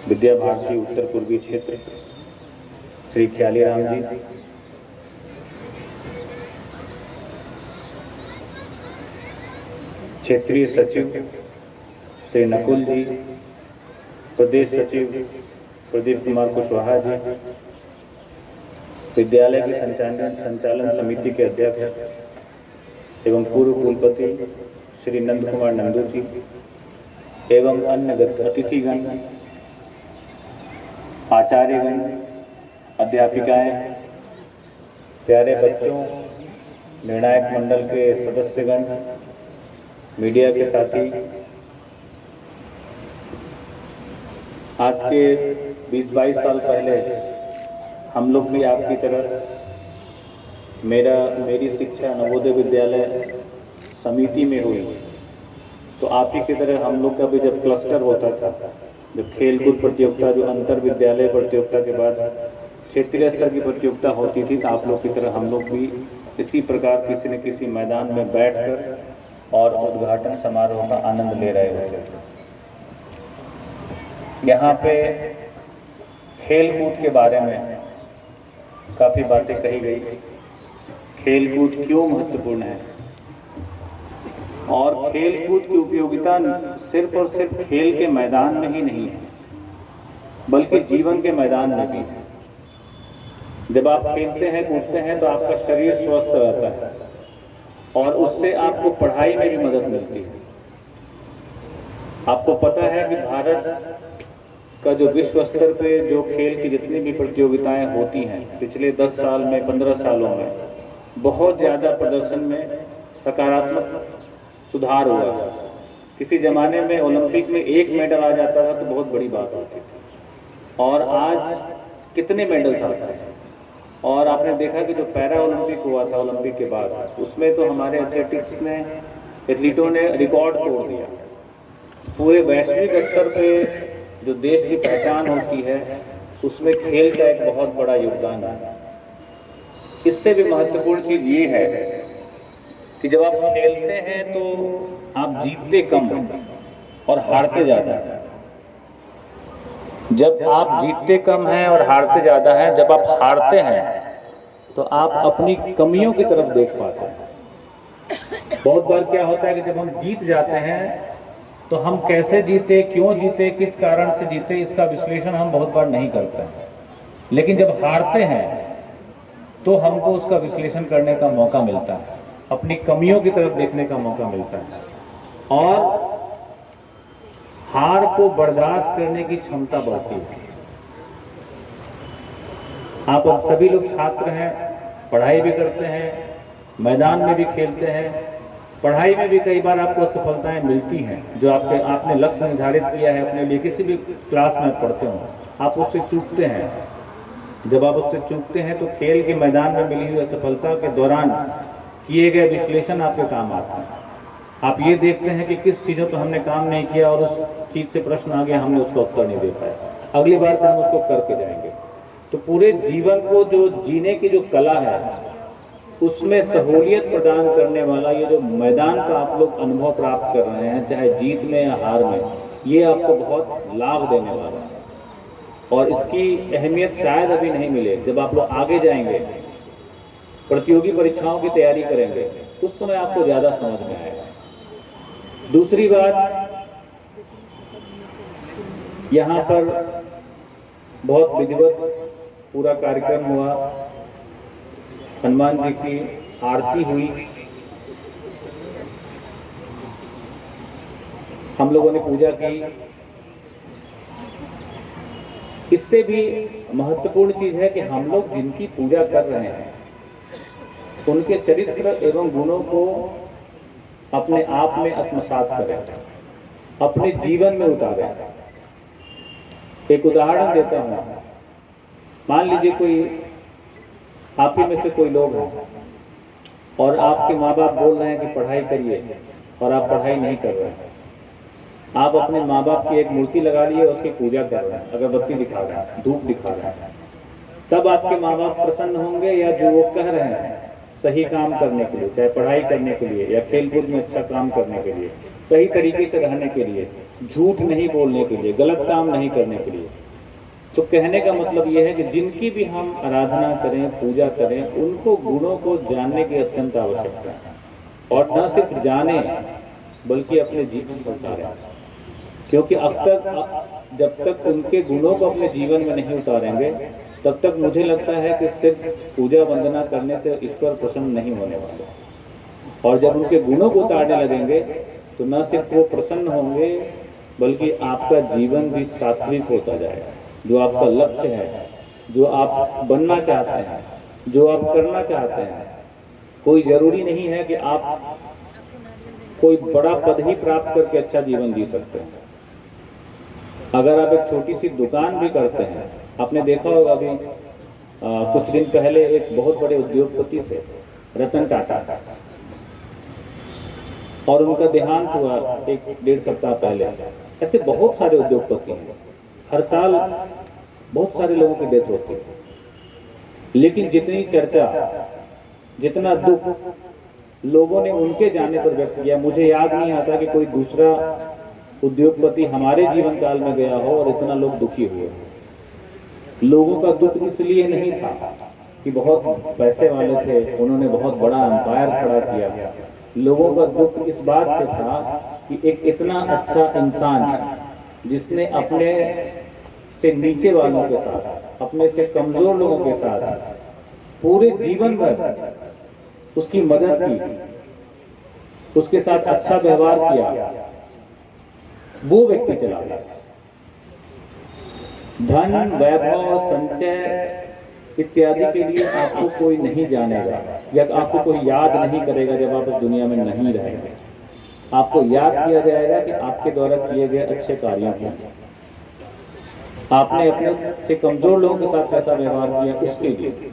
विद्या भारती उत्तर पूर्वी क्षेत्र श्री ख्याली राम जी, क्षेत्रीय सचिव श्री नकुल जी, प्रदेश सचिव प्रदीप कुमार कुशवाहा जी, विद्यालय की संचालन समिति के अध्यक्ष एवं पूर्व कुलपति श्री नंद कुमार नंदू जी एवं अन्य अतिथिगण, आचार्यगण, अध्यापिकाएं, प्यारे बच्चों, निर्णायक मंडल के सदस्यगण, मीडिया के साथी, आज के 20-22 साल पहले हम लोग भी आपकी तरह मेरी शिक्षा नवोदय विद्यालय समिति में हुई, तो आप ही की तरह हम लोग का भी जब क्लस्टर होता था, जब खेलकूद प्रतियोगिता जो अंतर विद्यालय प्रतियोगिता के बाद क्षेत्रीय स्तर की प्रतियोगिता होती थी, तो आप लोग की तरह हम लोग भी इसी प्रकार किसी न किसी मैदान में बैठकर और उद्घाटन समारोह का आनंद ले रहे होते थे। यहाँ पे खेल कूद के बारे में काफ़ी बातें कही गई। खेल कूद क्यों महत्वपूर्ण है और खेल कूद की उपयोगिता सिर्फ और सिर्फ खेल के मैदान में ही नहीं है, बल्कि जीवन के मैदान में भी है। जब आप खेलते हैं कूदते हैं तो आपका शरीर स्वस्थ रहता है और उससे आपको पढ़ाई में भी मदद मिलती है। आपको पता है कि भारत का जो विश्व स्तर पे जो खेल की जितनी भी प्रतियोगिताएं होती हैं, पिछले 10 साल में 15 सालों में बहुत ज़्यादा प्रदर्शन में सकारात्मक सुधार हुआ है। किसी ज़माने में ओलंपिक में 1 मेडल आ जाता था तो बहुत बड़ी बात होती थी, और आज कितने मेडल्स आते हैं। और आपने देखा कि जो पैरा ओलंपिक हुआ था ओलंपिक के बाद, उसमें तो हमारे एथलीटों ने रिकॉर्ड तोड़ दिया। पूरे वैश्विक स्तर पे जो देश की पहचान होती है उसमें खेल का एक बहुत बड़ा योगदान है। इससे भी महत्वपूर्ण चीज़ ये है कि जब आप खेलते हैं तो आप जीतते कम और हारते ज़्यादा हैं। जब आप जीतते कम हैं और हारते ज़्यादा हैं, जब आप हारते हैं तो आप अपनी कमियों की तरफ देख पाते हैं। बहुत बार क्या होता है कि जब हम जीत जाते हैं तो हम कैसे जीते, क्यों जीते, किस कारण से जीते, इसका विश्लेषण हम बहुत बार नहीं करते हैं। लेकिन जब हारते हैं तो हमको उसका विश्लेषण करने का मौका मिलता है, अपनी कमियों की तरफ देखने का मौका मिलता है और हार को बर्दाश्त करने की क्षमता बढ़ती है। आप अब सभी लोग छात्र हैं, पढ़ाई भी करते हैं, मैदान में भी खेलते हैं। पढ़ाई में भी कई बार आपको सफलताएं मिलती हैं जो आपने लक्ष्य निर्धारित किया है अपने लिए। किसी भी क्लास में पढ़ते हो, आप उससे चूकते हैं। जब आप उससे चूकते हैं तो खेल के मैदान में मिली हुई सफलता के दौरान किए गए विश्लेषण आपके काम आते हैं। आप ये देखते हैं कि किस चीज़ों पर हमने काम नहीं किया और उस चीज़ से प्रश्न आ गया, हमने उसका उत्तर नहीं दे पाया, अगली बार से हम उसको करके जाएंगे। तो पूरे जीवन को जो जीने की जो कला है उसमें सहूलियत प्रदान करने वाला ये जो मैदान का आप लोग अनुभव प्राप्त कर रहे हैं, चाहे जीत में या हार में, ये आपको बहुत लाभ देने वाला है। और इसकी अहमियत शायद अभी नहीं मिले। जब आप लोग आगे जाएंगे, प्रतियोगी परीक्षाओं की तैयारी करेंगे, उस समय आपको ज़्यादा समझ में आएगा। दूसरी बात, यहाँ पर बहुत विधिवत पूरा कार्यक्रम हुआ, हनुमान जी की आरती हुई, हम लोगों ने पूजा की। इससे भी महत्वपूर्ण चीज़ है कि हम लोग जिनकी पूजा कर रहे हैं उनके चरित्र एवं गुणों को अपने आप में आत्मसात करें, अपने जीवन में उतारें। एक उदाहरण देता हूँ। मान लीजिए कोई आप ही में से कोई लोग हैं और आपके माँ बाप बोल रहे हैं कि पढ़ाई करिए और आप पढ़ाई नहीं कर रहे हैं। आप अपने माँ बाप की एक मूर्ति लगा लिए, उसकी पूजा कर रहे हैं, अगरबत्ती दिखा रहे हैं, धूप दिखा रहे हैं, तब आपके माँ बाप प्रसन्न होंगे या जो वो कह रहे हैं सही काम करने के लिए, चाहे पढ़ाई करने के लिए या खेल कूद में अच्छा काम करने के लिए, सही तरीके से रहने के लिए, झूठ नहीं बोलने के लिए, गलत काम नहीं करने के लिए। तो कहने का मतलब यह है कि जिनकी भी हम आराधना करें, पूजा करें, उनको गुणों को जानने की अत्यंत आवश्यकता है, और न सिर्फ जाने बल्कि अपने जीवन पर उतारें। क्योंकि जब तक उनके गुणों को अपने जीवन में नहीं उतारेंगे, तब तक मुझे लगता है कि सिर्फ पूजा वंदना करने से ईश्वर प्रसन्न नहीं होने वाले। और जब उनके गुणों को उतारने लगेंगे तो न सिर्फ वो प्रसन्न होंगे बल्कि आपका जीवन भी सात्विक होता जाएगा। जो आपका लक्ष्य है, जो आप बनना चाहते हैं, जो आप करना चाहते हैं, कोई जरूरी नहीं है कि आप कोई बड़ा पद ही प्राप्त करके अच्छा जीवन जी सकते हैं। अगर आप एक छोटी सी दुकान भी करते हैं, आपने देखा होगा अभी कुछ दिन पहले एक बहुत बड़े उद्योगपति थे, रतन टाटा, और उनका देहांत हुआ एक 1.5 सप्ताह पहले। ऐसे बहुत सारे उद्योगपति हैं, हर साल बहुत सारे लोगों की डेथ होती है, लेकिन जितनी चर्चा, जितना दुख लोगों ने उनके जाने पर व्यक्त किया, मुझे याद नहीं आता कि कोई दूसरा उद्योगपति हमारे जीवन काल में गया हो और इतना लोग दुखी हुए। लोगों का दुख इसलिए नहीं था कि बहुत पैसे वाले थे, उन्होंने बहुत बड़ा एम्पायर खड़ा किया। लोगों का दुख इस बात से था कि एक इतना अच्छा इंसान जिसने अपने से नीचे वालों के साथ, अपने से कमजोर लोगों के साथ पूरे जीवन भर उसकी मदद की, उसके साथ अच्छा व्यवहार किया, वो व्यक्ति चला गया। धन, वैभव, संचय इत्यादि के लिए आपको कोई नहीं जानेगा, या आपको कोई याद नहीं करेगा जब आप इस दुनिया में नहीं रहेंगे। आपको याद किया जाएगा कि आपके द्वारा किए गए अच्छे कार्यों को, आपने अपने से कमजोर लोगों के साथ कैसा व्यवहार किया उसके लिए,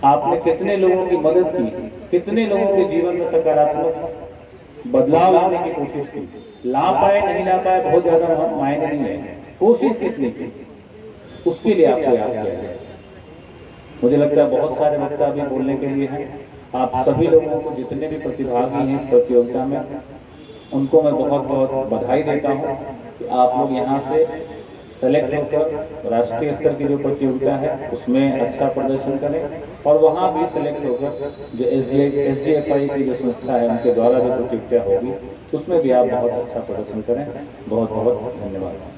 आपने कितने लोगों की मदद की, कितने लोगों के जीवन में सकारात्मक बदलाव लाने की कोशिश की। ला पाए नहीं ला पाए बहुत ज्यादा मायने नहीं है, कोशिश कितनी की उसके लिए आपको याद किया जाए। मुझे लगता है बहुत सारे वक्ता भी बोलने के लिए हैं। आप सभी लोगों को, जितने भी प्रतिभागी हैं इस प्रतियोगिता में, उनको मैं बहुत बहुत बधाई देता हूं कि आप लोग यहाँ से सेलेक्ट होकर राष्ट्रीय स्तर की जो प्रतियोगिता है उसमें अच्छा प्रदर्शन करें, और वहाँ भी सेलेक्ट होकर जो SGFI की जो संस्था है उनके द्वारा जो प्रतियोगिता होगी उसमें भी आप बहुत अच्छा प्रदर्शन करें। बहुत बहुत धन्यवाद।